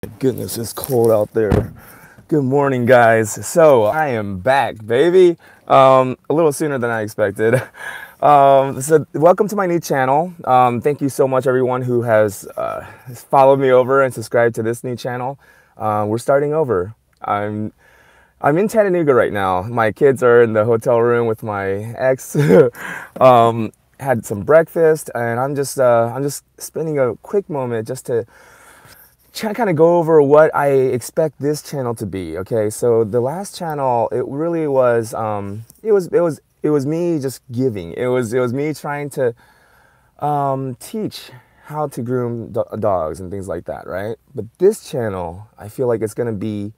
Goodness, it's cold out there. Good morning, guys. So I am back, baby. A little sooner than I expected. So welcome to my new channel. Thank you so much, everyone who has followed me over and subscribed to this new channel. We're starting over. I'm in Chattanooga right now. My kids are in the hotel room with my ex. Had some breakfast, and I'm just spending a quick moment just to kind of go over what I expect this channel to be. Okay, so the last channel, it really was it was me just giving. It was me trying to teach how to groom dogs and things like that, right? But this channel, I feel like it's gonna be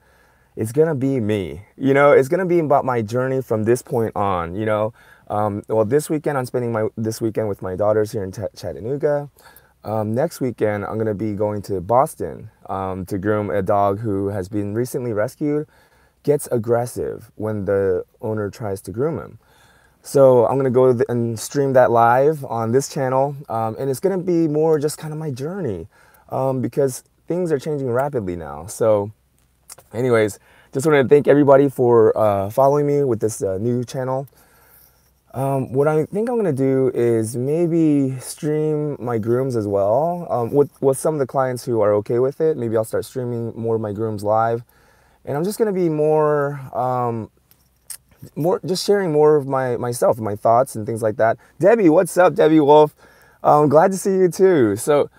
me. You know, it's gonna be about my journey from this point on. You know, well, this weekend I'm spending this weekend with my daughters here in Chattanooga. Next weekend, I'm going to be going to Boston to groom a dog who has been recently rescued, gets aggressive when the owner tries to groom him. So I'm going to go and stream that live on this channel, and it's going to be more just kind of my journey because things are changing rapidly now. So anyways, just wanted to thank everybody for following me with this new channel. What I think I'm gonna do is maybe stream my grooms as well. With some of the clients who are okay with it, maybe I'll start streaming more of my grooms live. And I'm just gonna be more just sharing more of myself, my thoughts and things like that. Debbie, what's up, Debbie Wolf? Glad to see you too. So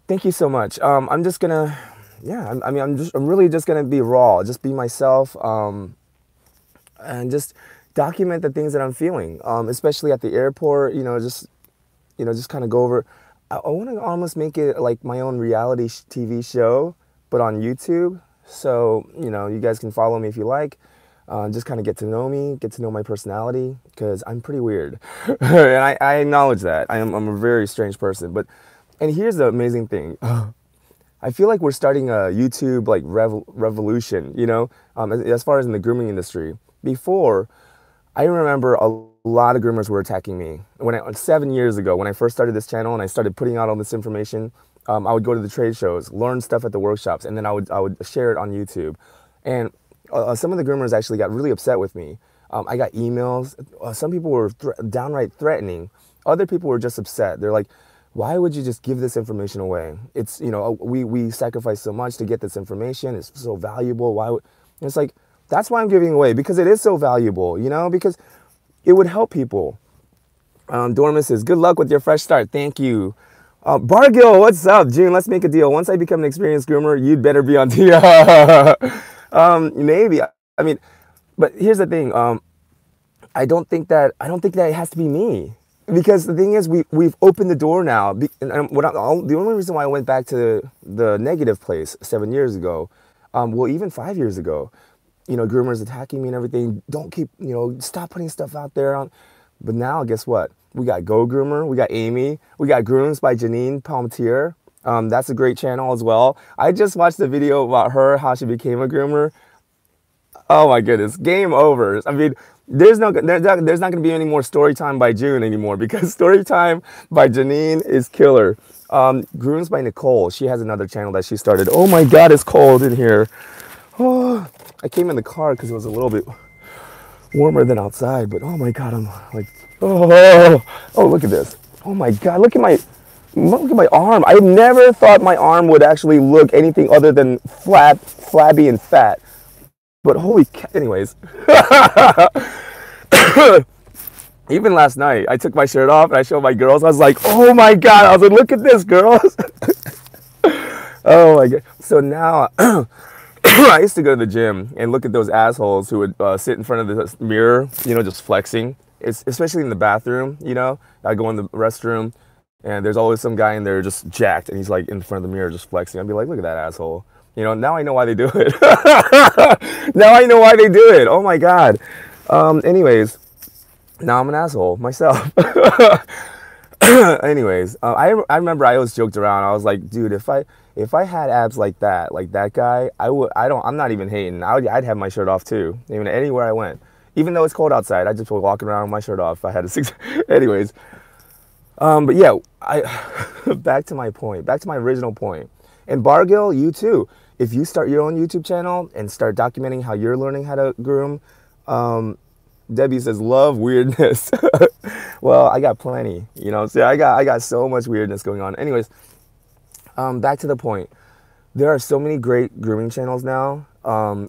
thank you so much. I'm just gonna, yeah, I'm really just gonna be raw, just be myself, and just document the things that I'm feeling, especially at the airport. Just kind of go over. I want to almost make it like my own reality TV show, but on YouTube. So you guys can follow me if you like. Just kind of get to know me, get to know my personality, because I'm pretty weird, and I acknowledge that. I'm a very strange person. And here's the amazing thing. I feel like we're starting a YouTube like revolution. As far as in the grooming industry. Before, I remember a lot of groomers were attacking me. 7 years ago, when I first started this channel and I started putting out all this information, I would go to the trade shows, learn stuff at the workshops, and then I would share it on YouTube. And some of the groomers actually got really upset with me. I got emails. Some people were downright threatening. Other people were just upset. They're like, why would you just give this information away? It's, we sacrifice so much to get this information. It's so valuable. Why would... And it's like, that's why I'm giving away, because it is so valuable, because it would help people. Dorma says, good luck with your fresh start. Thank you. Bargill, what's up? June, let's make a deal. Once I become an experienced groomer, you'd better be on TV. Maybe. I mean, but here's the thing. I don't think that it has to be me. Because the thing is, we've opened the door now. The only reason why I went back to the negative place 7 years ago, well, even 5 years ago, groomers attacking me and everything. Don't keep, stop putting stuff out there. But now, guess what? We got Go Groomer, we got Amy, we got Grooms by Janine Palmetier. That's a great channel as well. I just watched the video about her, how she became a groomer. Oh my goodness, game over. I mean, there's not going to be any more story time by June anymore, because story time by Janine is killer. Grooms by Nicole, she has another channel that she started. Oh my God, it's cold in here. Oh, I came in the car because it was a little bit warmer than outside, but oh my God, I'm like, oh, look at this. Oh my God, look at my arm. I never thought my arm would actually look anything other than flabby and fat. But holy cow, anyways. Even last night, I took my shirt off and I showed my girls. I was like, oh my God. I was like, look at this, girls. Oh my God. So now, I used to go to the gym and look at those assholes who would sit in front of the mirror, just flexing. Especially in the bathroom, I go in the restroom and there's always some guy in there just jacked and he's like in front of the mirror just flexing. I'd be like, look at that asshole. Now I know why they do it. Now I know why they do it. Oh my God. Anyways, now I'm an asshole myself. Anyways, I remember I always joked around. I was like, dude, if I had abs like that guy, I'm not even hating. I'd have my shirt off too, even anywhere I went. Even though it's cold outside, I just would walk around with my shirt off if I had a six. Anyways, but yeah, back to my original point. And Bargill, you too. If you start your own YouTube channel and start documenting how you're learning how to groom, Debbie says, love weirdness. Well, I got plenty, you know. See, I got so much weirdness going on. Anyways, back to the point. There are so many great grooming channels now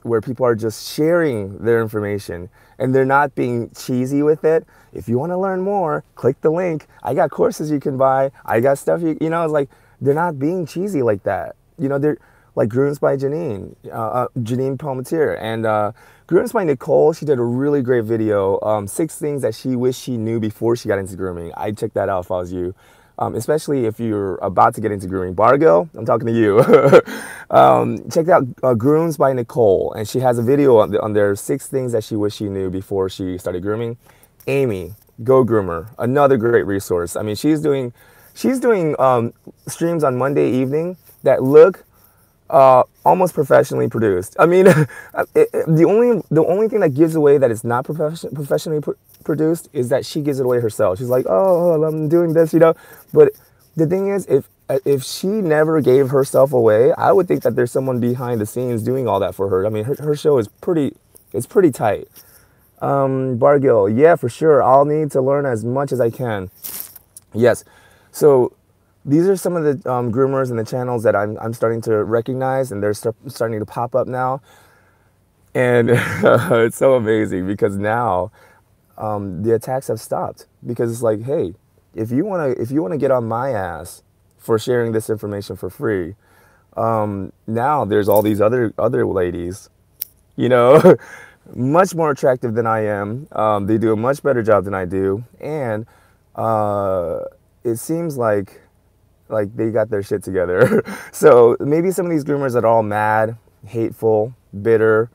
where people are just sharing their information and they're not being cheesy with it. If you want to learn more, click the link. I got courses you can buy. I got stuff you know. It's like they're not being cheesy like that. You know, they're like Grooms by Janine, Janine Palmatier, and Grooms by Nicole. She did a really great video, 6 things that she wished she knew before she got into grooming. I'd check that out if I was you. Especially if you're about to get into grooming. Bargill, I'm talking to you. Check out Grooms by Nicole, and she has a video on there, 6 things that she wished she knew before she started grooming. Amy, Go Groomer, another great resource. I mean, she's doing streams on Monday evening that look almost professionally produced. I mean, the only thing that gives away that it's not professionally produced is that she gives it away herself. She's like, oh, I'm doing this, you know. But the thing is, if she never gave herself away, I would think that there's someone behind the scenes doing all that for her. I mean, her show is pretty tight. Bargill, yeah, for sure. I'll need to learn as much as I can. Yes. So these are some of the groomers and the channels that I'm starting to recognize, and they're starting to pop up now. And it's so amazing because now the attacks have stopped, because it's like, hey, if you wanna get on my ass for sharing this information for free, now there's all these other ladies, you know, much more attractive than I am. They do a much better job than I do, and it seems like they got their shit together. So maybe some of these groomers that are all mad, hateful, bitter,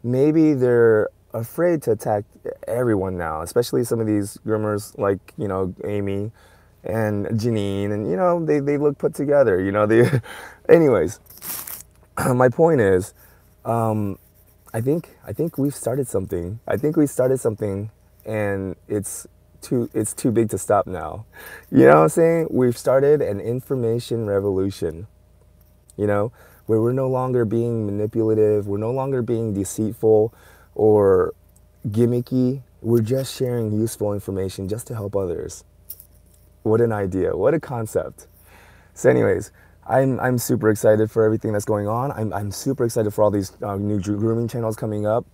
maybe they're afraid to attack everyone now, especially some of these groomers like, you know, Amy and Janine, and, you know, they look put together, you know. Anyways, my point is, I think we've started something. I think we started something, and it's too big to stop now. You know what I'm saying? We've started an information revolution, you know, where we're no longer being manipulative, we're no longer being deceitful or gimmicky. We're just sharing useful information just to help others. What an idea, what a concept. So anyways, I'm super excited for everything that's going on. I'm super excited for all these new grooming channels coming up.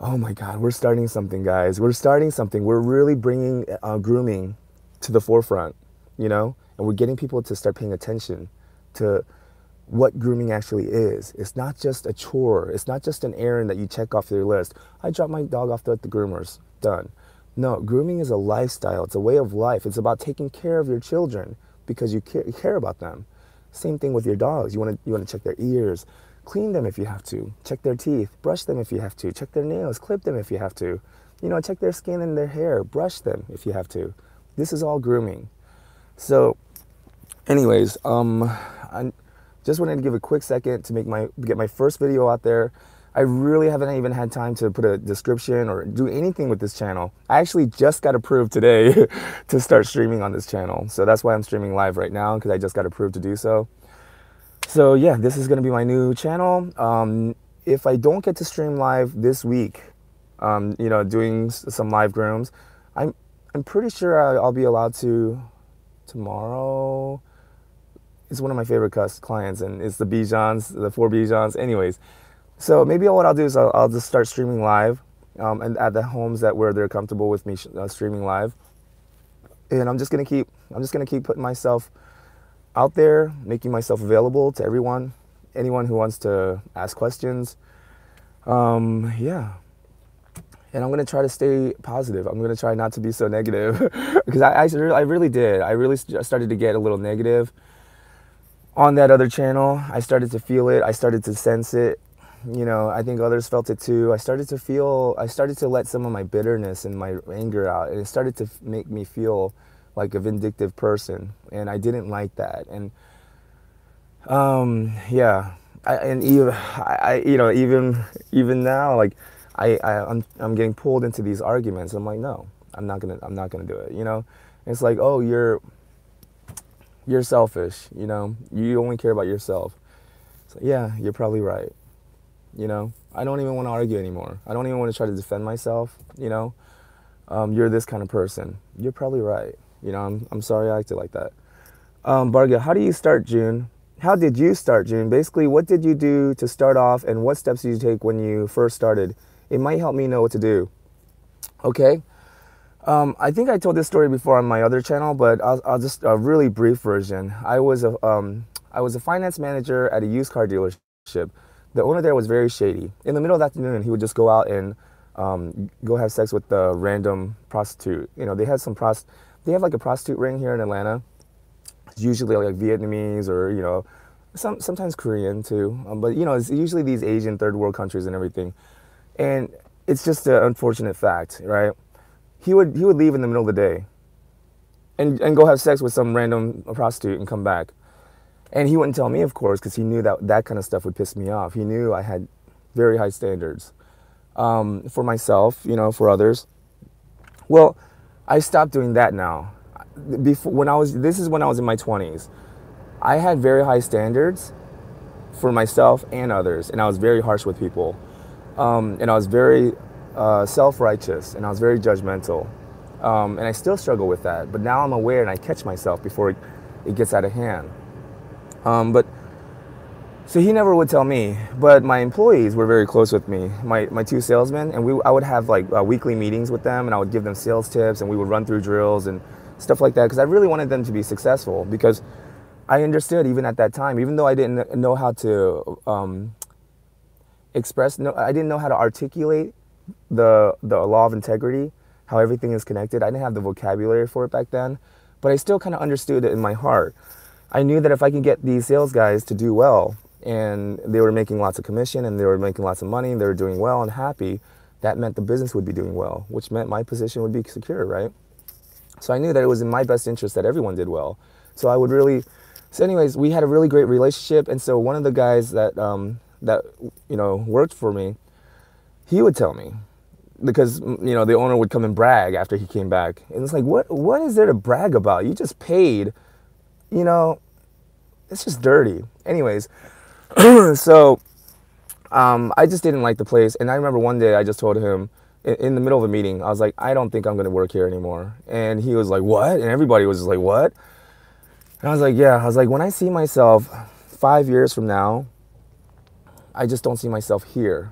Oh my God, we're starting something, guys. We're starting something. We're really bringing grooming to the forefront, you know? And we're getting people to start paying attention to what grooming actually is. It's not just a chore. It's not just an errand that you check off your list. I dropped my dog off at the groomer's, done. No, grooming is a lifestyle. It's a way of life. It's about taking care of your children because you care about them. Same thing with your dogs. You want to check their ears, clean them if you have to, check their teeth, brush them if you have to, check their nails, clip them if you have to, you know, check their skin and their hair, brush them if you have to. This is all grooming. So anyways, I just wanted to give a quick second to get my first video out there. I really haven't even had time to put a description or do anything with this channel. I actually just got approved today to start streaming on this channel. So that's why I'm streaming live right now, because I just got approved to do so. So yeah, this is going to be my new channel. If I don't get to stream live this week, you know, doing some live grooms, I'm pretty sure I'll be allowed to tomorrow. It's one of my favorite clients, and it's the Bijans, the 4 Bijans. Anyways, so maybe what I'll do is I'll just start streaming live, and at the homes where they're comfortable with me streaming live. And I'm just gonna keep putting myself out there, making myself available to anyone who wants to ask questions. Yeah. And I'm going to try to stay positive. I'm going to try not to be so negative, because I really did. I really started to get a little negative on that other channel. I started to feel it. I started to sense it. You know, I think others felt it too. I started to let some of my bitterness and my anger out, and it started to make me feel like a vindictive person, and I didn't like that. And yeah, you know, even now, like I'm getting pulled into these arguments. I'm like, no, I'm not gonna do it. You know, it's like, oh, you're selfish, you know, you only care about yourself. So yeah, you're probably right. You know, I don't even want to argue anymore. I don't even want to try to defend myself. You know, you're this kind of person. You're probably right. You know, I'm sorry I acted like that. Barga, how do you start, June? How did you start, June? Basically, what did you do to start off, and what steps did you take when you first started? It might help me know what to do. Okay. I think I told this story before on my other channel, but I'll just a really brief version. I was a finance manager at a used car dealership. The owner there was very shady. In the middle of the afternoon, he would just go out and go have sex with the random prostitute. You know, they have like a prostitute ring here in Atlanta. It's usually like Vietnamese or, you know, sometimes Korean too. But, you know, it's usually these Asian third world countries and everything. And it's just an unfortunate fact, right? He would leave in the middle of the day and go have sex with some random prostitute and come back. And he wouldn't tell me, of course, because he knew that that kind of stuff would piss me off. He knew I had very high standards for myself, you know, for others. Well, I stopped doing that now. This is when I was in my 20s. I had very high standards for myself and others, and I was very harsh with people. And I was very self-righteous, and I was very judgmental. And I still struggle with that, but now I'm aware and I catch myself before it gets out of hand. But so he never would tell me, but my employees were very close with me, my two salesmen, and I would have like weekly meetings with them, and I would give them sales tips, and we would run through drills and stuff like that, because I really wanted them to be successful, because I understood even at that time, even though I didn't know how to I didn't know how to articulate the law of integrity, how everything is connected. I didn't have the vocabulary for it back then, but I still kind of understood it in my heart. I knew that if I could get these sales guys to do well, and they were making lots of commission, and they were making lots of money, and they were doing well and happy, that meant the business would be doing well, which meant my position would be secure, right? So I knew that it was in my best interest that everyone did well. So I would really, so anyways, we had a really great relationship, and so one of the guys that you know worked for me, he would tell me, because you know the owner would come and brag after he came back, and it's like, what is there to brag about? You just paid. You know, it's just dirty. Anyways, so I just didn't like the place. And I remember one day I just told him in the middle of a meeting, I was like, I don't think I'm going to work here anymore. And he was like, what? And everybody was just like, what? And I was like, yeah. I was like, when I see myself 5 years from now, I just don't see myself here.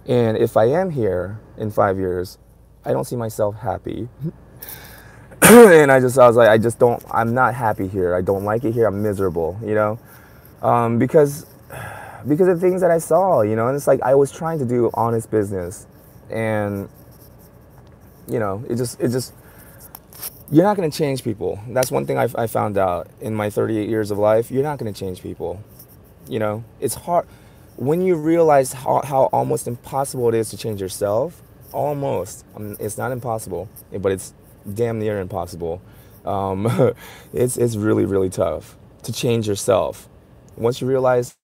And if I am here in 5 years, I don't see myself happy. And I was like, I'm not happy here. I don't like it here. I'm miserable, you know, because of things that I saw, you know, and it's like, I was trying to do honest business, and, you know, it just, you're not going to change people. That's one thing I found out in my 38 years of life. You're not going to change people. You know, it's hard when you realize how almost impossible it is to change yourself. Almost, it's not impossible, but it's damn near impossible. It's really, really tough to change yourself. Once you realize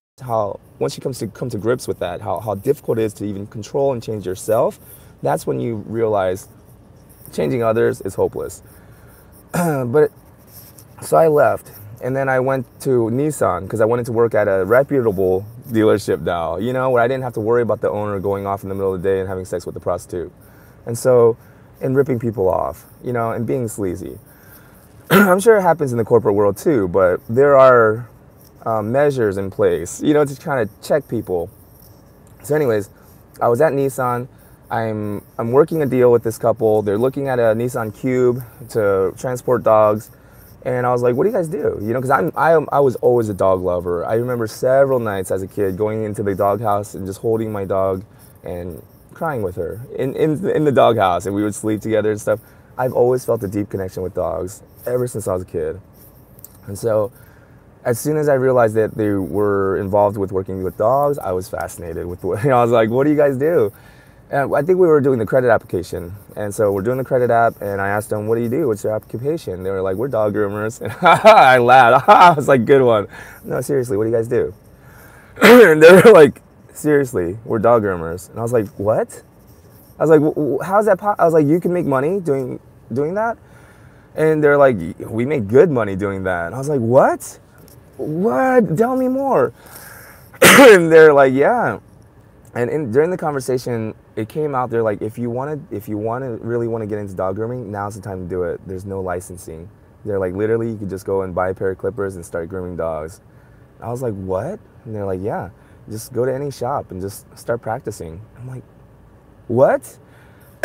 once you come to grips with that, how difficult it is to even control and change yourself, that's when you realize changing others is hopeless. But so I left, and then I went to Nissan because I wanted to work at a reputable dealership now, you know, where I didn't have to worry about the owner going off in the middle of the day and having sex with the prostitute. And ripping people off, you know, and being sleazy. I'm sure it happens in the corporate world too, but there are measures in place, you know, to kind of check people. So anyways, I was at Nissan. I'm working a deal with this couple. They're looking at a Nissan Cube to transport dogs. And I was like, what do you guys do? You know, because I was always a dog lover. I remember several nights as a kid going into the doghouse and just holding my dog and crying with her in the doghouse, and we would sleep together and stuff. I've always felt a deep connection with dogs ever since I was a kid. And so as soon as I realized that they were involved with working with dogs, I was fascinated with what, you know, I was like, what do you guys do? And I think we were doing the credit application. And so we're doing the credit app, and I asked them, what do you do? What's your occupation? They were like, we're dog groomers. And I laughed. I was like, good one. No, seriously, what do you guys do? And they were like, seriously, we're dog groomers. And I was like, what? I was like, how's that I was like, you can make money doing that? And they're like, we make good money doing that. And I was like, what, tell me more. And they're like, yeah. And during the conversation, it came out, they're like, if you really want to get into dog grooming, now's the time to do it. There's no licensing. They're like, literally, you could just go and buy a pair of clippers and start grooming dogs. I was like, what? And they're like, yeah, just go to any shop and just start practicing. I'm like, what?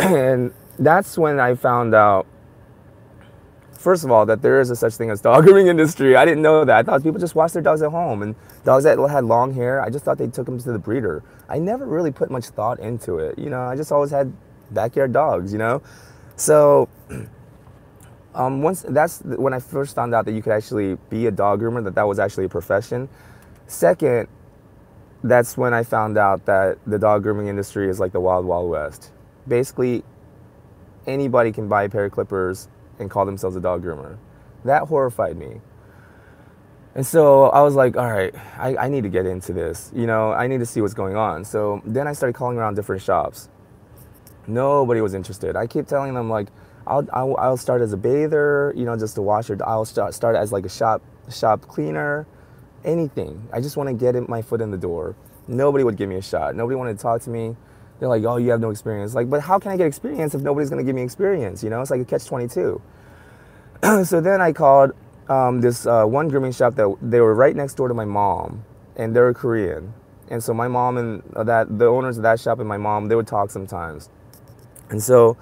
And that's when I found out, first of all, that there is a such thing as dog grooming industry. I didn't know that. I thought people just wash their dogs at home, and dogs that had long hair, I just thought they took them to the breeder. I never really put much thought into it. You know, I just always had backyard dogs, you know? So that's when I first found out that you could actually be a dog groomer, that was actually a profession. Second, that's when I found out that the dog grooming industry is like the wild, wild west. Basically, anybody can buy a pair of clippers and call themselves a dog groomer. That horrified me. And so I was like, all right, I need to get into this. You know, I need to see what's going on. So then I started calling around different shops. Nobody was interested. I keep telling them, like, I'll start as a bather, you know, just to wash your, I'll start as like a shop cleaner, anything. I just want to get my foot in the door. Nobody would give me a shot. Nobody wanted to talk to me. They're like, oh, you have no experience. Like, but how can I get experience if nobody's going to give me experience? You know, it's like a catch-22. So then I called this one grooming shop that they were right next door to my mom, and they're Korean. And so my mom and the owners of that shop and my mom, they would talk sometimes. And so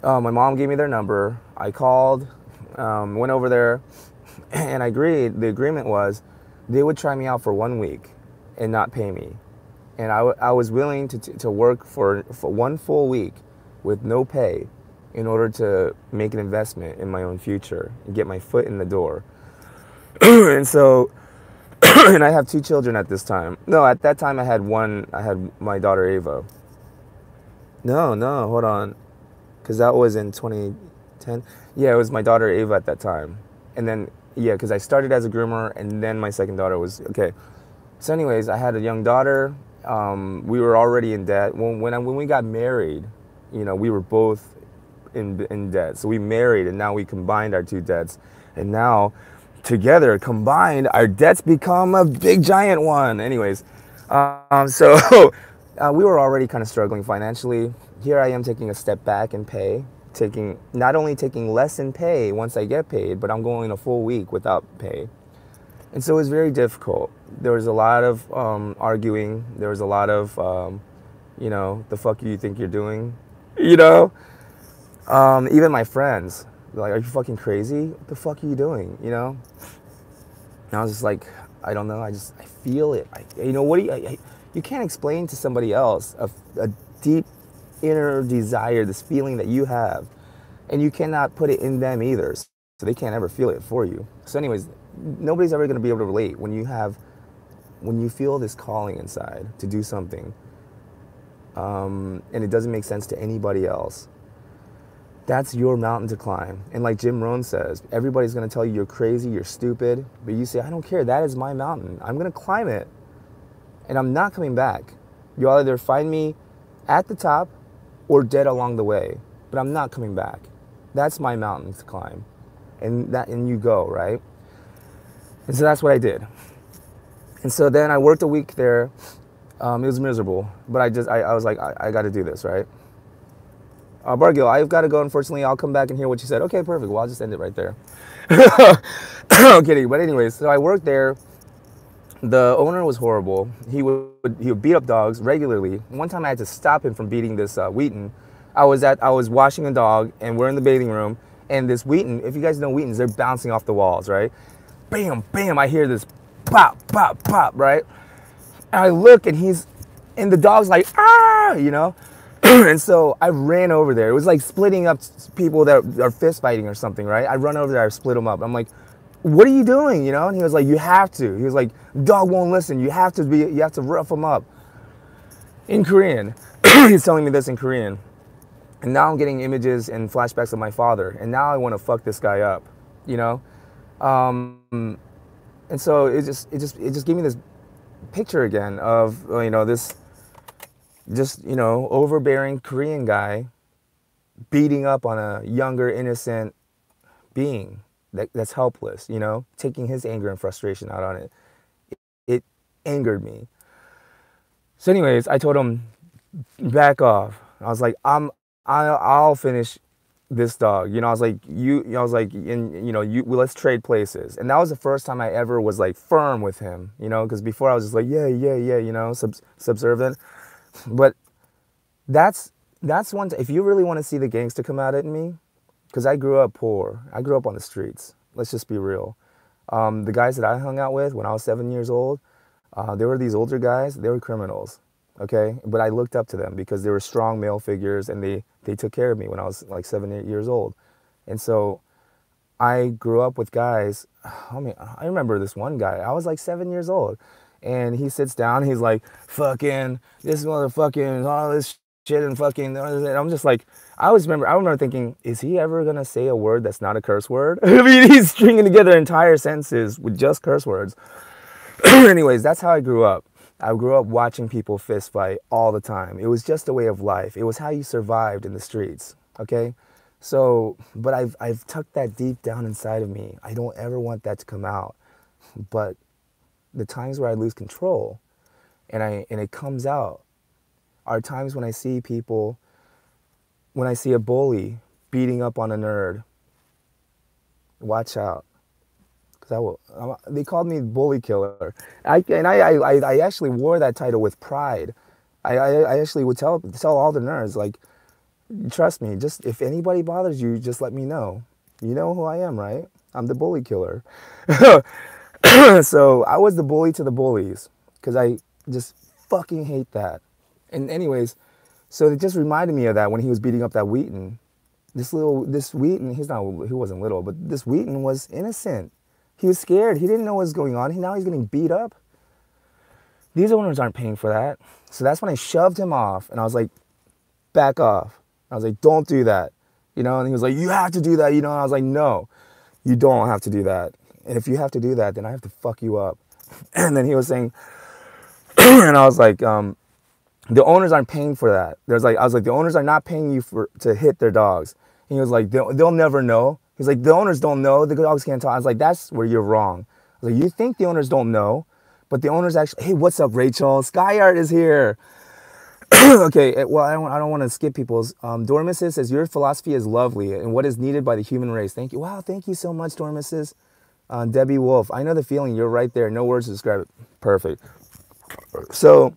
my mom gave me their number. I called, went over there, and I agreed. The agreement was they would try me out for 1 week and not pay me. And I was willing to work for 1 full week with no pay in order to make an investment in my own future and get my foot in the door. And so, and I have 2 children at this time. No, at that time I had my daughter Ava. No, hold on. Because that was in 2010. Yeah, it was my daughter Ava at that time. And then, yeah, because I started as a groomer and then my second daughter was, okay. So anyways, I had a young daughter. We were already in debt. When we got married, you know, we were both in debt. So we married and now we combined our 2 debts. And now together, combined, our debts become a big giant one. Anyways, so we were already kind of struggling financially. Here I am taking a step back in pay, not only taking less in pay once I get paid, but I'm going a full week without pay. And so it was very difficult. There was a lot of arguing. There was a lot of, you know, the fuck you think you're doing, you know? Even my friends, they're like, are you fucking crazy? What the fuck are you doing, you know? And I was just like, I don't know. I feel it. You know, you can't explain to somebody else a deep inner desire, this feeling that you have, and you cannot put it in them either. So they can't ever feel it for you. So anyways, nobody's ever going to be able to relate when you feel this calling inside to do something, and it doesn't make sense to anybody else. That's your mountain to climb. And like Jim Rohn says, everybody's going to tell you you're crazy, you're stupid, but you say, I don't care, that is my mountain. I'm going to climb it, and I'm not coming back. You'll either find me at the top or dead along the way, but I'm not coming back. That's my mountain to climb. And you go, right? And so that's what I did. And so then I worked a week there. It was miserable, but I was like, I got to do this, right? Bargil, I've got to go, unfortunately. I'll come back and hear what you said. Okay, perfect. Well, I'll just end it right there. I'm kidding. But anyways, so I worked there. The owner was horrible. He would beat up dogs regularly. One time I had to stop him from beating this Wheaton. I was washing a dog, and we're in the bathing room, and this Wheaton, if you guys know Wheatons, they're bouncing off the walls, right? Bam, bam, I hear this pop, pop, pop, right? And I look, and the dog's like, ah, you know? And so I ran over there. It was like splitting up people that are fist fighting or something, right? I run over there, I split them up. I'm like, what are you doing, you know? And he was like, you have to. He was like, dog won't listen. You have to rough him up. In Korean. He's telling me this in Korean. And now I'm getting images and flashbacks of my father. And now I want to fuck this guy up, you know? And so it just gave me this picture again of, you know, this just, you know, overbearing Korean guy beating up on a younger, innocent being that's helpless, you know, taking his anger and frustration out on it. It angered me. So anyways, I told him, back off. I was like, I'll finish this dog. You know, I was like, I was like, let's trade places. And that was the first time I ever was like firm with him, you know, because before I was just like, yeah, you know, subservient. But that's one, if you really want to see the gangster come out at me, because I grew up poor. I grew up on the streets. Let's just be real. The guys that I hung out with when I was 7 years old, they were these older guys. They were criminals, okay? But I looked up to them because they were strong male figures, and they took care of me when I was like 7, 8 years old. And so I grew up with guys. I mean, I remember this one guy. I was like 7 years old, and he sits down. He's like, fucking, this motherfucking, all this shit and fucking, and I'm just like, I remember thinking, is he ever gonna say a word that's not a curse word? I mean, he's stringing together entire sentences with just curse words. Anyways, that's how I grew up. I grew up watching people fist fight all the time. It was just a way of life. It was how you survived in the streets, okay? So, but I've tucked that deep down inside of me. I don't ever want that to come out. But the times where I lose control and it comes out are times when I see people, when I see a bully beating up on a nerd. Watch out. They called me bully killer. I actually wore that title with pride. I actually would tell all the nerds, like, trust me, just if anybody bothers you, just let me know. You know who I am, right? I'm the bully killer. So I was the bully to the bullies because I just fucking hate that. And anyways, so it just reminded me of that when he was beating up that Wheaton. This Wheaton, he wasn't little, but this Wheaton was innocent. He was scared. He didn't know what was going on. Now he's getting beat up. These owners aren't paying for that. So that's when I shoved him off, and I was like, back off. I was like, don't do that. You know, and he was like, you have to do that, you know, and I was like, no, you don't have to do that. And if you have to do that, then I have to fuck you up. And then he was saying, and I was like, the owners aren't paying for that. I was like, the owners are not paying you to hit their dogs. And he was like, they'll never know. He's like, the owners don't know. The dogs can't talk. I was like, that's where you're wrong. I was like, you think the owners don't know, but the owners actually, hey, what's up, Rachel? Skyart is here. Okay, well, I don't want to skip people's. Dormises says, your philosophy is lovely and what is needed by the human race. Thank you. Wow, thank you so much, Dormises. Debbie Wolf, I know the feeling. You're right there. No words to describe it. Perfect. So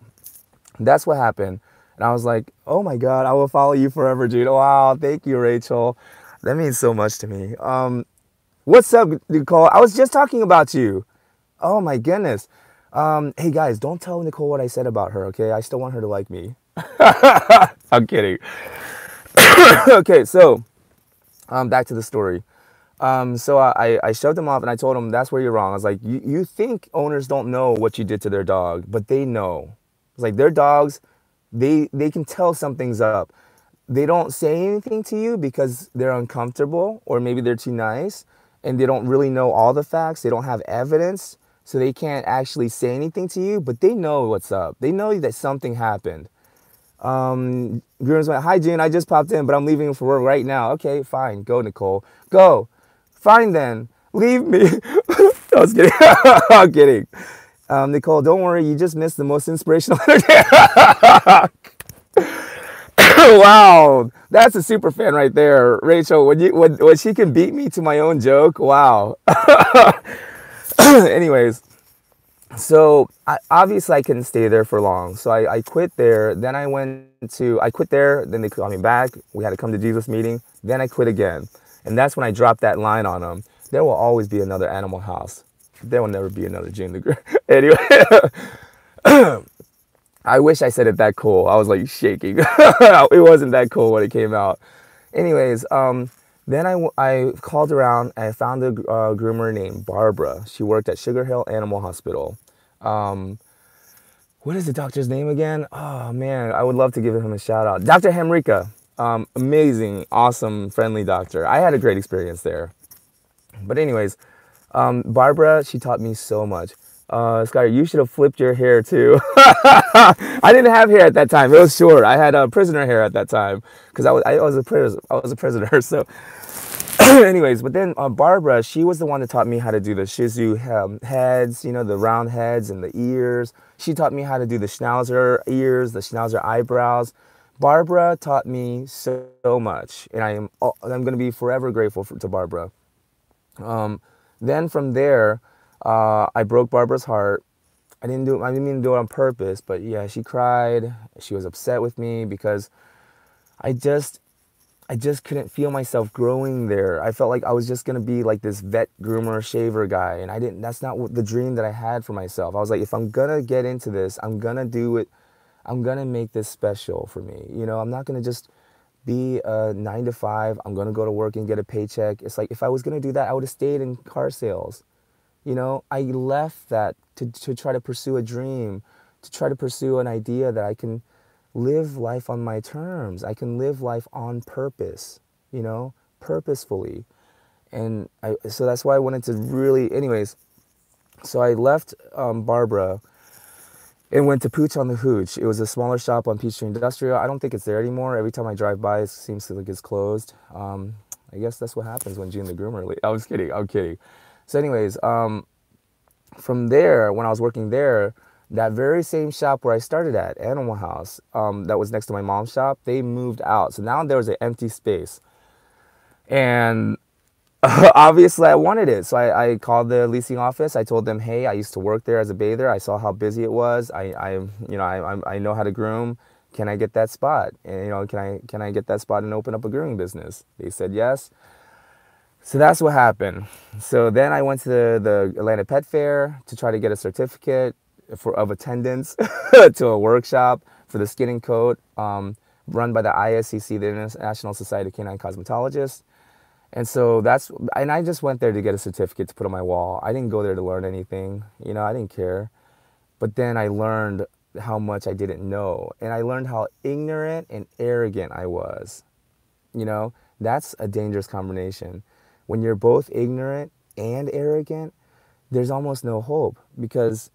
that's what happened. And I was like, oh my God, I will follow you forever, dude. Wow, thank you, Rachel. That means so much to me. What's up, Nicole? I was just talking about you. Oh my goodness. Hey guys, don't tell Nicole what I said about her, okay? I still want her to like me. I'm kidding. Okay, so back to the story. So I shoved him off and I told him, that's where you're wrong. I was like, you think owners don't know what you did to their dog, but they know. It's like their dogs, they can tell something's up. They don't say anything to you because they're uncomfortable or maybe they're too nice and they don't really know all the facts. They don't have evidence, so they can't actually say anything to you, but they know what's up. They know that something happened. Grooms went, hi, June, I just popped in, but I'm leaving for work right now. Okay, fine. Go, Nicole. Go. Fine then. Leave me. I was kidding. I'm kidding. Nicole, don't worry. You just missed the most inspirational Wow, that's a super fan right there, Rachel. When she can beat me to my own joke, wow. Anyways, so obviously I couldn't stay there for long, so I quit there. Then I quit there. Then they called me back. We had to come to Jesus meeting. Then I quit again, and that's when I dropped that line on them. There will always be another Animal House. There will never be another June the Great. Anyway. I wish I said it that cool. I was like shaking. It wasn't that cool when it came out. Anyways, then I called around and I found a groomer named Barbara. She worked at Sugar Hill Animal Hospital. What is the doctor's name again? Oh man, I would love to give him a shout out. Dr. Henrika. Amazing, awesome, friendly doctor. I had a great experience there. But anyways, Barbara, she taught me so much. Sky, you should have flipped your hair too. I didn't have hair at that time. It was short. I had prisoner hair at that time because I was a prisoner. So Anyways, but then Barbara, she was the one that taught me how to do the Shih Tzu heads, you know, the round heads and the ears. She taught me how to do the Schnauzer ears, the Schnauzer eyebrows. Barbara taught me so much, and I'm going to be forever grateful to Barbara. Then from there, I broke Barbara's heart. I didn't mean to do it on purpose, but yeah, she cried. She was upset with me because I just I just couldn't feel myself growing there. I felt like I was just gonna be like this vet groomer shaver guy, and I didn't. That's not what the dream that I had for myself. I was like, if I'm gonna get into this, I'm gonna do it. I'm gonna make this special for me. You know, I'm not gonna just be a 9 to 5. I'm gonna go to work and get a paycheck. It's like if I was gonna do that, I would have stayed in car sales. You know, I left that to try to pursue a dream, to try to pursue an idea that I can live life on my terms. I can live life on purpose, you know, purposefully. And so that's why I wanted to really, anyways, so I left Barbara and went to Pooch on the Hooch. It was a smaller shop on Peachtree Industrial. I don't think it's there anymore. Every time I drive by, it seems like it's closed. I guess that's what happens when June the Groomer leaves. I was kidding. I'm kidding. So anyways, from there, when I was working there, that very same shop where I started at, Animal House, that was next to my mom's shop, they moved out. So now there was an empty space. And obviously I wanted it. So I called the leasing office. I told them, hey, I used to work there as a bather. I saw how busy it was. I know how to groom. Can I get that spot? And, you know, can I get that spot and open up a grooming business? They said yes. So that's what happened. So then I went to the Atlanta Pet Fair to try to get a certificate of attendance to a workshop for the skin and coat run by the ISCC, the International Society of Canine Cosmetologists. And so I just went there to get a certificate to put on my wall. I didn't go there to learn anything. You know, I didn't care. But then I learned how much I didn't know. And I learned how ignorant and arrogant I was. You know, that's a dangerous combination. When you're both ignorant and arrogant, there's almost no hope because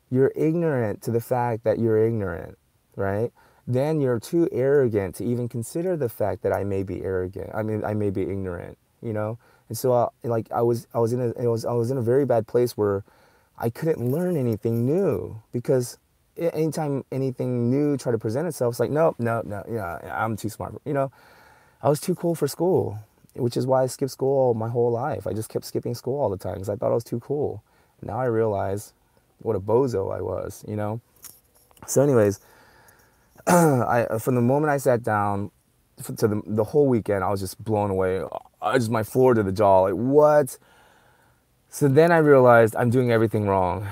you're ignorant to the fact that you're ignorant, right? Then you're too arrogant to even consider the fact that I may be arrogant. I mean, I may be ignorant, you know? And so I was in a very bad place where I couldn't learn anything new because anytime anything new tried to present itself, it's like, no, yeah, I'm too smart. You know, I was too cool for school, which is why I skipped school my whole life. I just kept skipping school all the time because I thought I was too cool. Now I realize what a bozo I was, you know? So anyways, from the moment I sat down to the whole weekend, I was just blown away. My floor to the jaw, like, what? So then I realized I'm doing everything wrong.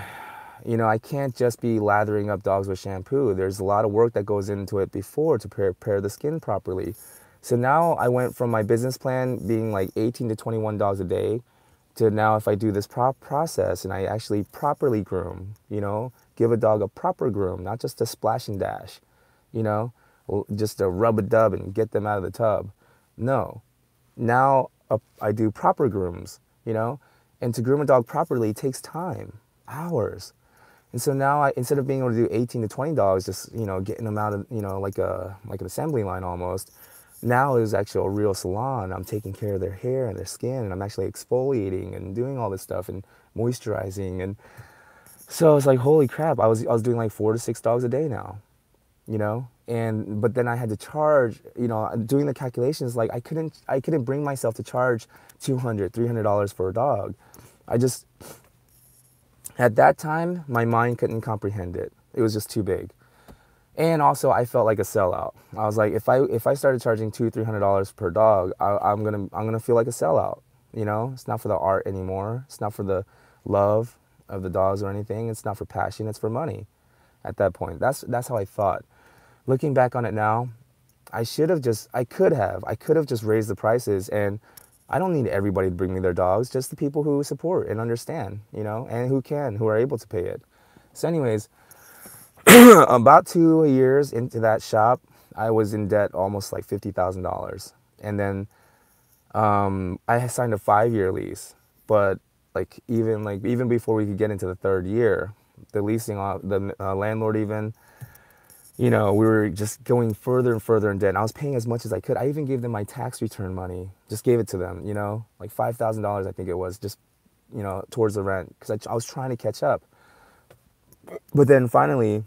You know, I can't just be lathering up dogs with shampoo. There's a lot of work that goes into it before to prepare the skin properly. So now I went from my business plan being like 18 to 21 dogs a day to now if I do this process and I actually properly groom, you know, give a dog a proper groom, not just a splash and dash, you know, just a rub-a-dub and get them out of the tub. No. Now I do proper grooms, you know, and to groom a dog properly takes time, hours. And so now instead of being able to do 18 to 20 dogs, just, you know, getting them out of, you know, like an assembly line almost, now it was actually a real salon. I'm taking care of their hair and their skin, and I'm actually exfoliating and doing all this stuff and moisturizing. And so I was like, holy crap, I was doing like 4 to 6 dogs a day now, you know? But then I had to charge, you know, doing the calculations, like I couldn't bring myself to charge $200, $300 for a dog. At that time, my mind couldn't comprehend it. It was just too big. And also, I felt like a sellout. I was like, if I started charging $200-300 per dog, I'm gonna feel like a sellout. You know, it's not for the art anymore. It's not for the love of the dogs or anything. It's not for passion. It's for money. At that point, that's how I thought. Looking back on it now, I could have just raised the prices, and I don't need everybody to bring me their dogs. Just the people who support and understand, you know, and who are able to pay it. So, anyways. About 2 years into that shop, I was in debt almost like $50,000. And then I signed a 5-year lease. But even before we could get into the 3rd year, the landlord even you know, we were just going further and further in debt. And I was paying as much as I could. I even gave them my tax return money, just gave it to them, you know, like $5,000, I think it was, just, you know, towards the rent, because I was trying to catch up. But then finally,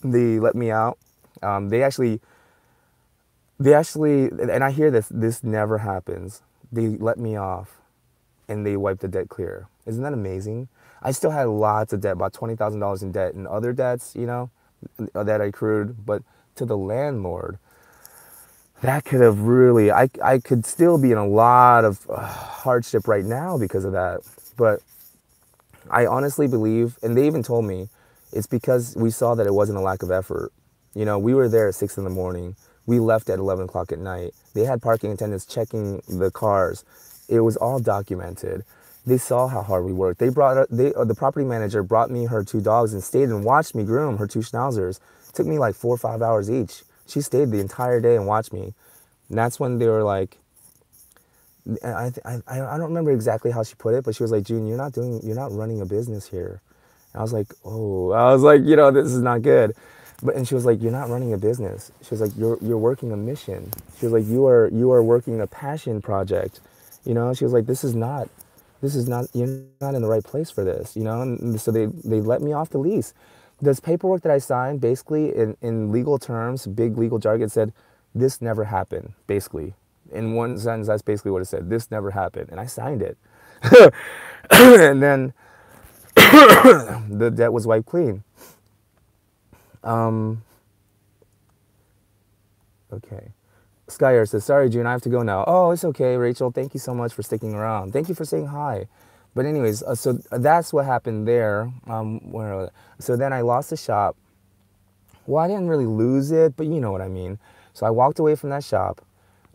they let me out. They actually, and I hear this never happens. They let me off and they wiped the debt clear. Isn't that amazing? I still had lots of debt, about $20,000 in debt and other debts, you know, that I accrued. But to the landlord, that could have really, I could still be in a lot of hardship right now because of that. But I honestly believe, and they even told me, it's because we saw that it wasn't a lack of effort. You know, we were there at 6 in the morning. We left at 11 o'clock at night. They had parking attendants checking the cars. It was all documented. They saw how hard we worked. The property manager brought me her 2 dogs and stayed and watched me groom her 2 schnauzers. It took me like 4 or 5 hours each. She stayed the entire day and watched me. And that's when they were like, I don't remember exactly how she put it, but she was like, June, you're not running a business here. And I was like, oh, I was like, you know, this is not good. And she was like, you're not running a business. She was like, you're working a mission. She was like, you are working a passion project. You know, she was like, you're not in the right place for this, you know? And so they let me off the lease. This paperwork that I signed, basically in legal terms, big legal jargon, said, this never happened, basically. In one sentence, that's basically what it said. This never happened. And I signed it. And then the debt was wiped clean. Okay. Skyer says, sorry, June, I have to go now. Oh, it's okay, Rachel. Thank you so much for sticking around. Thank you for saying hi. But anyways, so that's what happened there. So then I lost the shop. Well, I didn't really lose it, but you know what I mean. So I walked away from that shop.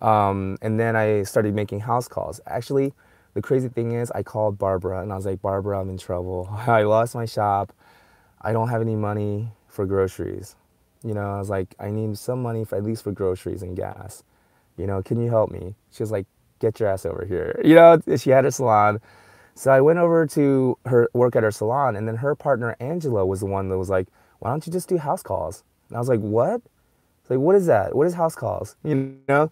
And then I started making house calls. Actually, the crazy thing is I called Barbara and I was like, Barbara, I'm in trouble. I lost my shop. I don't have any money for groceries. You know, I was like, I need some money for at least for groceries and gas. You know, can you help me? She was like, get your ass over here. You know, she had a salon. So I went over to her work at her salon, and then her partner, Angela, was the one that was like, why don't you just do house calls? And I was like, what? It's like, what is that? What is house calls? You know?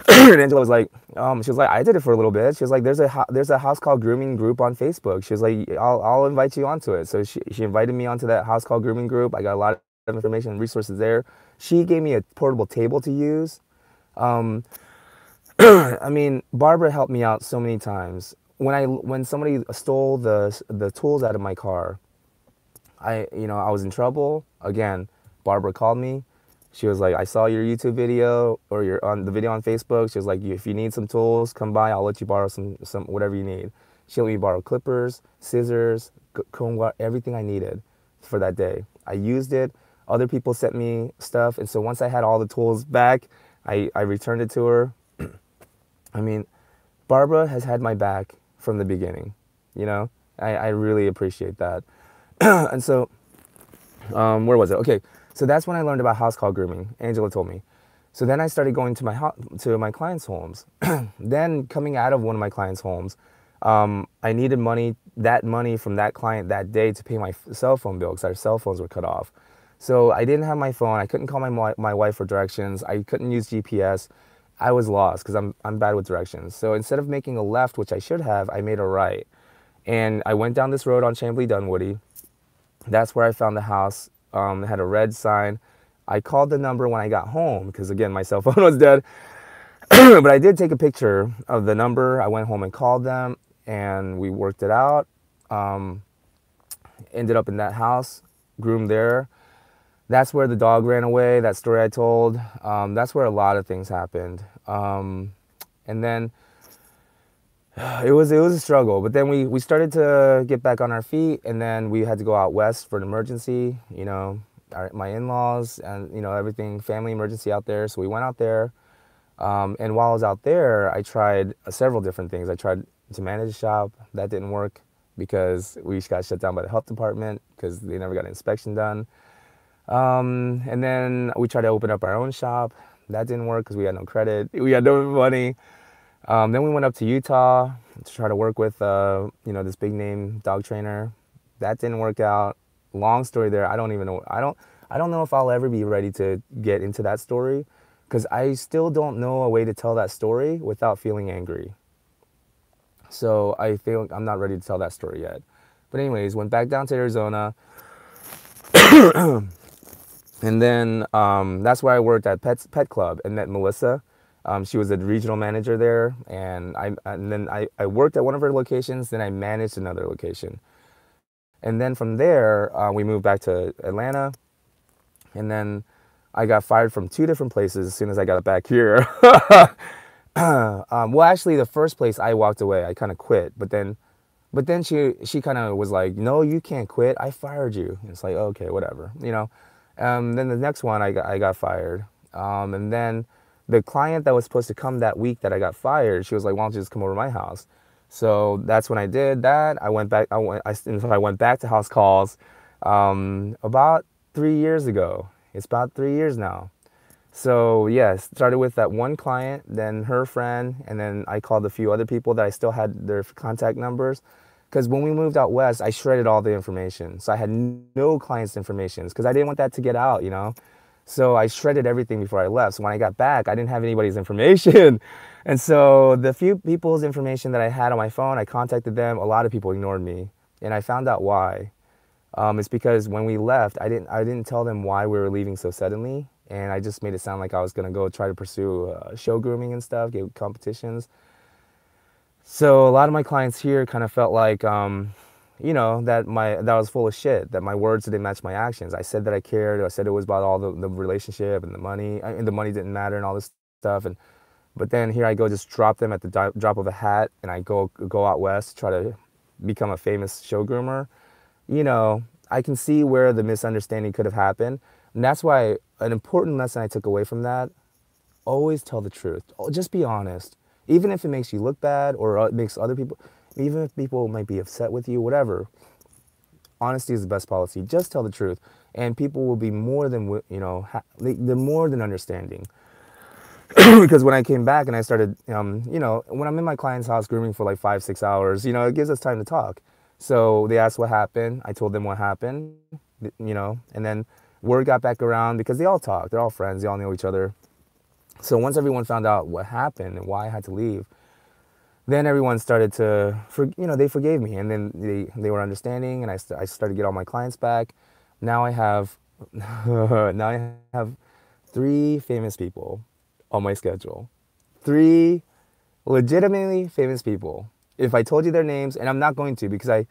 And Angela was like, she was like, I did it for a little bit. She was like, there's a house call grooming group on Facebook. She was like, I'll invite you onto it. So she invited me onto that house call grooming group. I got a lot of information and resources there. She gave me a portable table to use. I mean, Barbara helped me out so many times. When somebody stole the tools out of my car, I was in trouble. Again, Barbara called me. She was like, I saw your YouTube video or the video on Facebook. She was like, if you need some tools, come by. I'll let you borrow some whatever you need. She let me borrow clippers, scissors, comb, everything I needed for that day. I used it. Other people sent me stuff. And so once I had all the tools back, I returned it to her. I mean, Barbara has had my back from the beginning. You know, I really appreciate that. And so, where was it? Okay. So that's when I learned about house call grooming. Angela told me. So then I started going to my clients' homes. Then coming out of one of my clients' homes, I needed that money from that client that day to pay my cell phone bill because our cell phones were cut off. So I didn't have my phone. I couldn't call my wife for directions. I couldn't use GPS. I was lost because I'm bad with directions. So instead of making a left, which I should have, I made a right. And I went down this road on Chamblee Dunwoody. That's where I found the house. It had a red sign. I called the number when I got home because, again, my cell phone was dead. But I did take a picture of the number. I went home and called them, and we worked it out. Ended up in that house, groomed there. That's where the dog ran away, that story I told. That's where a lot of things happened. And then it was a struggle, but then we started to get back on our feet, and then we had to go out west for an emergency, you know, my in-laws and, you know, everything, family emergency out there. So we went out there, and while I was out there, I tried several different things. I tried to manage a shop. That didn't work because we got shut down by the health department because they never got an inspection done. And then we tried to open up our own shop. That didn't work because we had no credit. We had no money. Then we went up to Utah to try to work with, you know, this big name dog trainer. That didn't work out. Long story there. I don't even know. I don't know if I'll ever be ready to get into that story because I still don't know a way to tell that story without feeling angry. So I think I'm not ready to tell that story yet. But anyways, went back down to Arizona. And then that's where I worked at Pet Club and met Melissa. She was a regional manager there, and then I worked at one of her locations. Then I managed another location, and then from there we moved back to Atlanta, and then I got fired from 2 different places as soon as I got back here. Well, actually, the first place I walked away, I kind of quit, but then she kind of was like, "No, you can't quit. I fired you." And it's like, okay, whatever, you know. Then the next one I got fired, and then the client that was supposed to come that week that I got fired, she was like, "Why don't you just come over to my house?" So that's when I did that. I went back. I went back to house calls about 3 years ago. It's about 3 years now. So yes, started with that one client, then her friend, and then I called a few other people that I still had their contact numbers. Because when we moved out west, I shredded all the information. So I had no clients' information because I didn't want that to get out, you know. So I shredded everything before I left. So when I got back, I didn't have anybody's information. And so the few people's information that I had on my phone, I contacted them. A lot of people ignored me. And I found out why. It's because when we left, I didn't tell them why we were leaving so suddenly. And I just made it sound like I was going to go try to pursue show grooming and stuff, get competitions. So a lot of my clients here kind of felt like, you know, that I was full of shit, that my words didn't match my actions. I said that I cared. I said it was about all the relationship and the money, and the money didn't matter and all this stuff. But then here I go, just drop them at the drop of a hat, and I go out west, try to become a famous show groomer. You know, I can see where the misunderstanding could have happened. And that's why an important lesson I took away from that, always tell the truth. Just be honest. Even if it makes you look bad or it makes other people, even if people might be upset with you, whatever, honesty is the best policy. Just tell the truth. And people will be more than, you know, they're more than understanding. Because when I came back and I started, you know, when I'm in my client's house grooming for like 5-6 hours, you know, it gives us time to talk. So they asked what happened. I told them what happened, you know, and then word got back around because they all talk. They're all friends. They all know each other. So once everyone found out what happened and why I had to leave, then everyone started to, you know, they forgave me, and then they were understanding, and I started to get all my clients back. Now I have, now I have 3 famous people on my schedule. 3 legitimately famous people. If I told you their names, and I'm not going to because I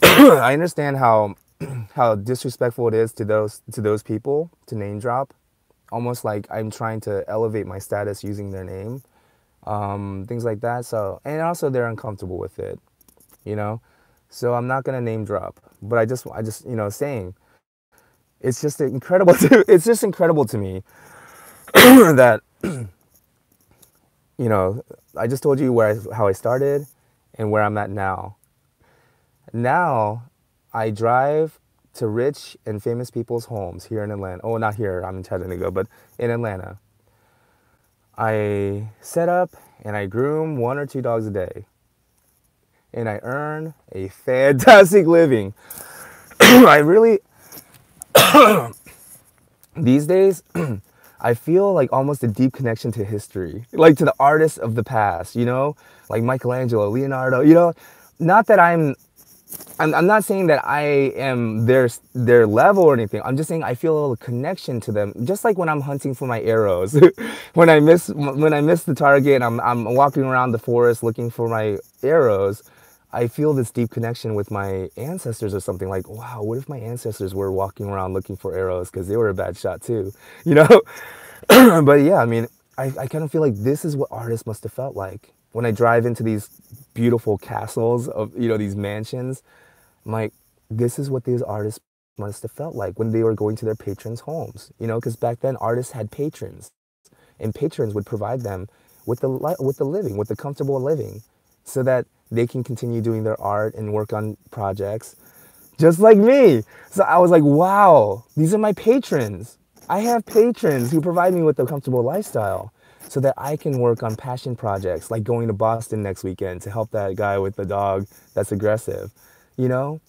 I understand how disrespectful it is to those people to name drop, almost like I'm trying to elevate my status using their name, things like that. So, and also they're uncomfortable with it, you know. So I'm not gonna name drop, but I just you know, saying it's just incredible. It's just incredible to me that you know, I just told you how I started and where I'm at now. Now I drive to rich and famous people's homes here in Atlanta. Oh, not here, I'm in Chattanooga, but in Atlanta. I set up and I groom 1 or 2 dogs a day. And I earn a fantastic living. I really, these days, I feel like almost a deep connection to history, like to the artists of the past, you know, like Michelangelo, Leonardo, you know, not that I'm not saying that I am their level or anything. I'm just saying I feel a little connection to them. Just like when I'm hunting for my arrows, when I miss the target and I'm walking around the forest looking for my arrows, I feel this deep connection with my ancestors or something. Like, wow, what if my ancestors were walking around looking for arrows because they were a bad shot too, you know? But yeah, I mean, I kind of feel like this is what artists must have felt like. When I drive into these beautiful castles of, you know, these mansions, I'm like, this is what these artists must have felt like when they were going to their patrons' homes, you know, because back then artists had patrons, and patrons would provide them with the living, with the comfortable living, so that they can continue doing their art and work on projects, just like me. So I was like, wow, these are my patrons. I have patrons who provide me with a comfortable lifestyle, so that I can work on passion projects like going to Boston next weekend to help that guy with the dog that's aggressive, you know?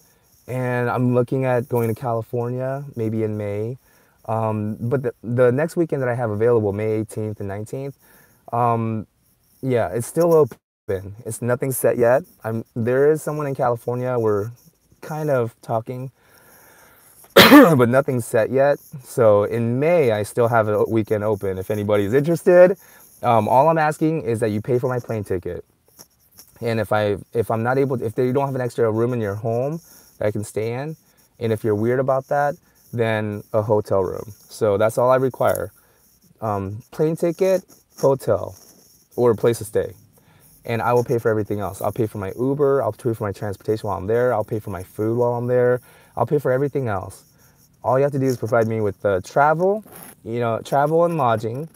and I'm looking at going to California maybe in May. But the next weekend that I have available, May 18th and 19th, yeah, it's still open. It's nothing set yet. There is someone in California. We're kind of talking, but nothing's set yet. So in May, I still have a weekend open. If anybody's interested, all I'm asking is that you pay for my plane ticket. And if I'm not able to, if they don't have an extra room in your home that I can stay in, and if you're weird about that, then a hotel room. So that's all I require. Plane ticket, hotel, or a place to stay. And I will pay for everything else. I'll pay for my Uber, I'll pay for my transportation while I'm there, I'll pay for my food while I'm there, I'll pay for everything else. All you have to do is provide me with the travel, travel and lodging,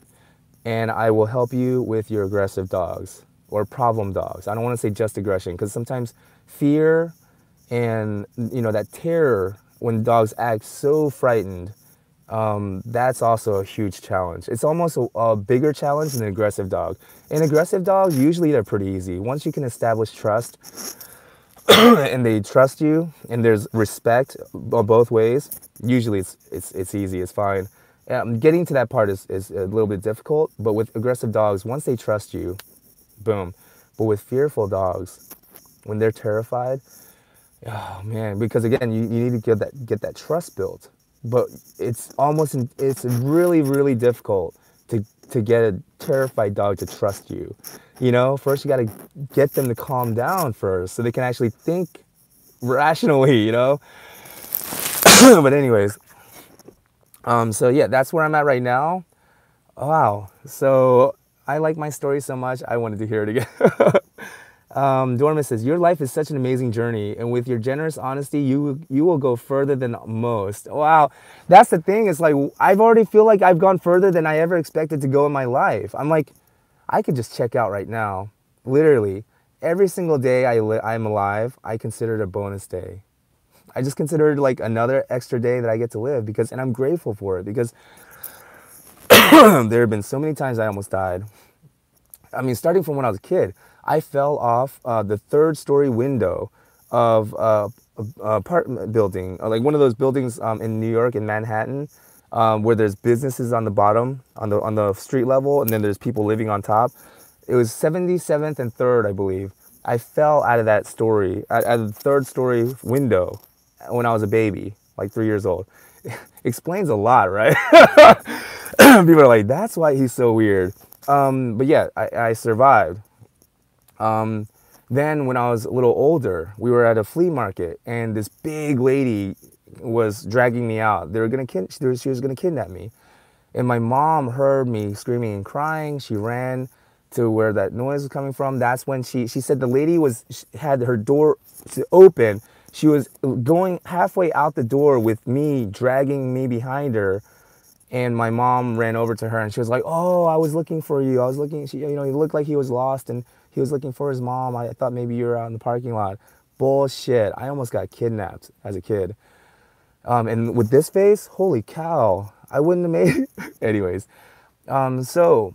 and I will help you with your aggressive dogs or problem dogs. I don't want to say just aggression, because sometimes fear and that terror when dogs act so frightened, that's also a huge challenge. It's almost a bigger challenge than an aggressive dog. And aggressive dogs, usually they're pretty easy. Once you can establish trust and they trust you and there's respect both ways, usually it's easy, it's fine. Getting to that part is a little bit difficult, but with aggressive dogs, once they trust you, boom. But with fearful dogs, when they're terrified, oh man, because again, you need to get that trust built. But it's really, really difficult to get a terrified dog to trust you. First you got to get them to calm down first so they can actually think rationally. But anyways, so yeah, that's where I'm at right now. Wow. So I like my story so much, I wanted to hear it again. Dorma says, your life is such an amazing journey, and with your generous honesty, you will go further than most. Wow. That's the thing. It's like, I've already feel like I've gone further than I ever expected to go in my life. I'm like, I could just check out right now. Literally, every single day I'm alive, I consider it a bonus day. I just consider it like another extra day that I get to live, and I'm grateful for it, because there have been so many times I almost died. I mean, starting from when I was a kid, I fell off the third-story window of a apartment building, like one of those buildings in New York, in Manhattan, where there's businesses on the bottom, on the street level, and then there's people living on top. It was 77th and 3rd, I believe. I fell out of that story, out of the third-story window when I was a baby, like 3 years old. Explains a lot, right? People are like, that's why he's so weird. But yeah, I survived. Then when I was a little older, we were at a flea market, and this big lady was dragging me out. She was gonna kidnap me. And my mom heard me screaming and crying. She ran to where that noise was coming from. That's when she said the lady had her door open. She was going halfway out the door with me, dragging me behind her. And my mom ran over to her and she was like, oh, I was looking for you. I was looking, he looked like he was lost and he was looking for his mom. I thought maybe you were out in the parking lot. Bullshit. I almost got kidnapped as a kid. And with this face, holy cow, I wouldn't have made it. Anyways, so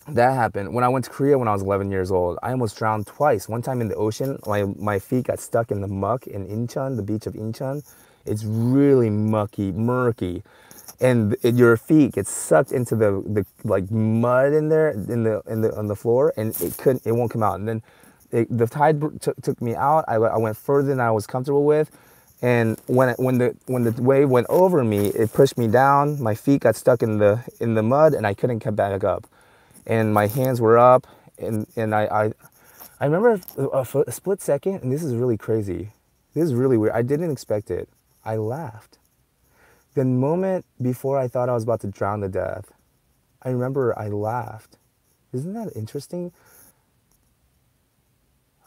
that happened. When I went to Korea when I was 11 years old, I almost drowned twice. One time in the ocean, my feet got stuck in the muck in Incheon, the beach of Incheon. It's really murky. And your feet get sucked into the like mud in there on the floor, and it won't come out. And then the tide took me out. I went further than I was comfortable with, and when the wave went over me, it pushed me down. My feet got stuck in the mud, and I couldn't come back up. And my hands were up, and I remember a split second, and this is really crazy. This is really weird. I didn't expect it. I laughed. The moment before I thought I was about to drown to death, I remember I laughed. Isn't that interesting?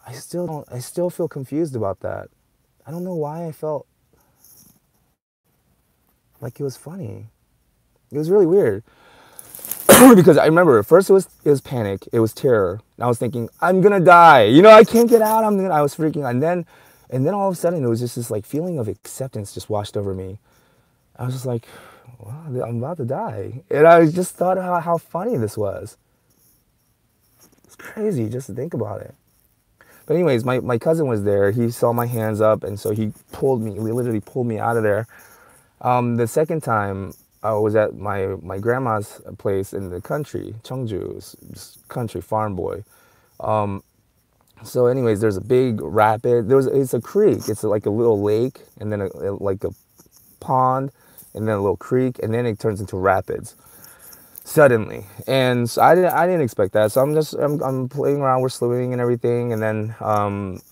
I still feel confused about that. I don't know why I felt like it was funny. It was really weird. Because I remember first it was panic, it was terror. And I was thinking, I'm gonna die. I can't get out. I was freaking out. And then all of a sudden it was just this like feeling of acceptance just washed over me. I was just like, wow, I'm about to die. And I just thought how funny this was. It's crazy just to think about it. But anyways, my cousin was there. He saw my hands up, and so he literally pulled me out of there. The second time I was at my grandma's place in the country, Cheongju, country farm boy. So anyways, there's a big rapid. It's a creek. It's like a little lake, and then like a pond, and then a little creek, and then it turns into rapids suddenly. And so I didn't expect that. So I'm playing around, we're swimming and everything, and then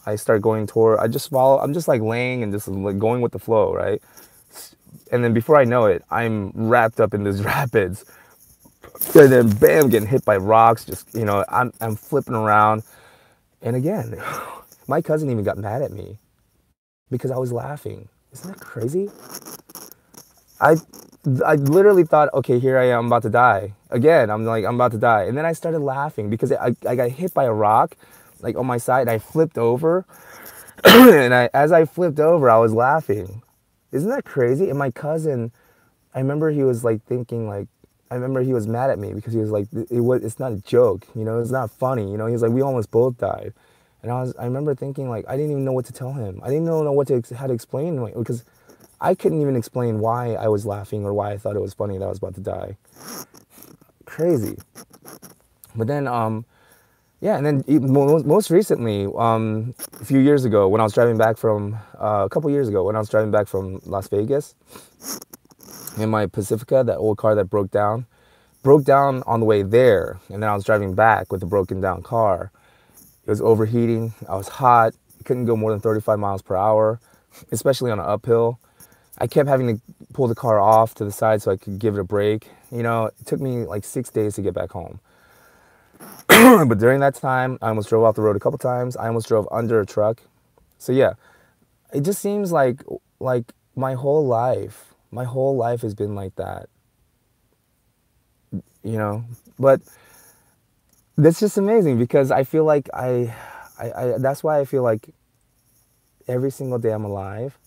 I start going toward. I'm just like laying and just like going with the flow, right? And then before I know it, I'm wrapped up in these rapids, and then bam, getting hit by rocks. Just I'm flipping around. And again, my cousin even got mad at me because I was laughing. Isn't that crazy? I literally thought, okay, here I am, I'm about to die. Again, I'm about to die. And then I started laughing because I got hit by a rock, like on my side, and I flipped over. And as I flipped over, I was laughing. Isn't that crazy? And my cousin, I remember he was like thinking like, I remember he was mad at me because he was like, it's not a joke, it's not funny, he was like, we almost both died. And I remember thinking like, I didn't even know what to tell him. I didn't know how to explain, because I couldn't even explain why I was laughing or why I thought it was funny that I was about to die. Crazy. But then, yeah, and then most recently, a few years ago, when I was driving back from, a couple years ago, when I was driving back from Las Vegas, in my Pacifica, that old car that broke down on the way there, and then I was driving back with the broken down car. It was overheating, I was hot, couldn't go more than 35 miles per hour, especially on an uphill. I kept having to pull the car off to the side so I could give it a break. It took me like 6 days to get back home. But during that time, I almost drove off the road a couple times. I almost drove under a truck. So yeah, it just seems like my whole life has been like that. But that's just amazing because I feel like I that's why I feel like every single day I'm alive,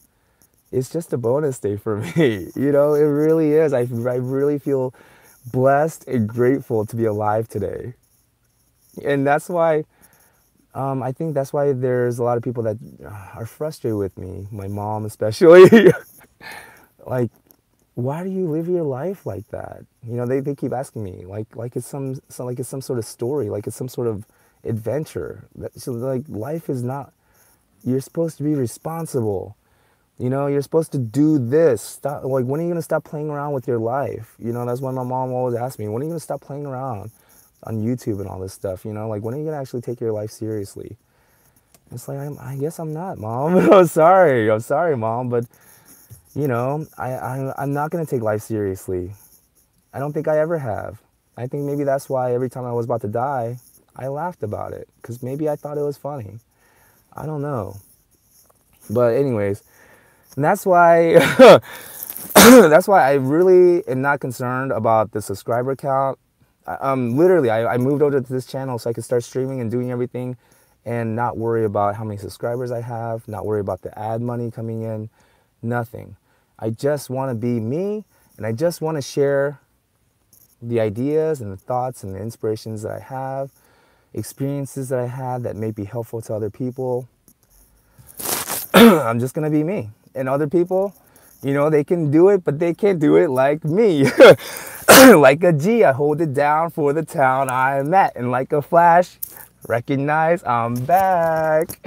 it's just a bonus day for me. It really is. I really feel blessed and grateful to be alive today. And that's why, I think that's why there's a lot of people that are frustrated with me, my mom especially. Like, why do you live your life like that? They keep asking me, like it's some sort of story, like it's some sort of adventure. So like, life is not, you're supposed to be responsible. You're supposed to do this. Stop. Like, when are you going to stop playing around with your life? That's why my mom always asks me, when are you going to stop playing around on YouTube and all this stuff? Like, when are you going to actually take your life seriously? It's like, I guess I'm not, Mom. I'm sorry, Mom, but I'm not going to take life seriously. I don't think I ever have. I think maybe that's why every time I was about to die, I laughed about it, because maybe I thought it was funny. I don't know. But anyways, and that's why that's why I really am not concerned about the subscriber count. Literally, I moved over to this channel so I could start streaming and doing everything and not worry about how many subscribers I have, not worry about the ad money coming in, nothing. I just want to be me, and I just want to share the ideas and the thoughts and the inspirations that I have, experiences that I had that may be helpful to other people. I'm just going to be me. And other people, they can do it, but they can't do it like me. Like a G, I hold it down for the town I'm at. And like a flash, recognize I'm back.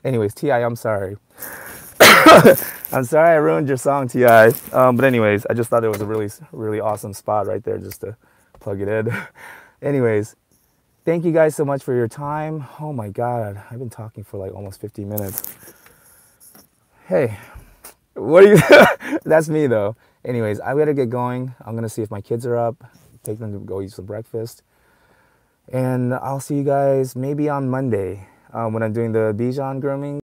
Anyways, T.I., I'm sorry. I'm sorry I ruined your song, T.I. But anyways, I just thought it was a really, really awesome spot right there just to plug it in. Anyways, thank you guys so much for your time. Oh my God, I've been talking for like almost 15 minutes. Hey, what are you? That's me though. Anyways, I gotta get going. I'm gonna see if my kids are up, take them to go eat some breakfast. And I'll see you guys maybe on Monday when I'm doing the Bichon grooming.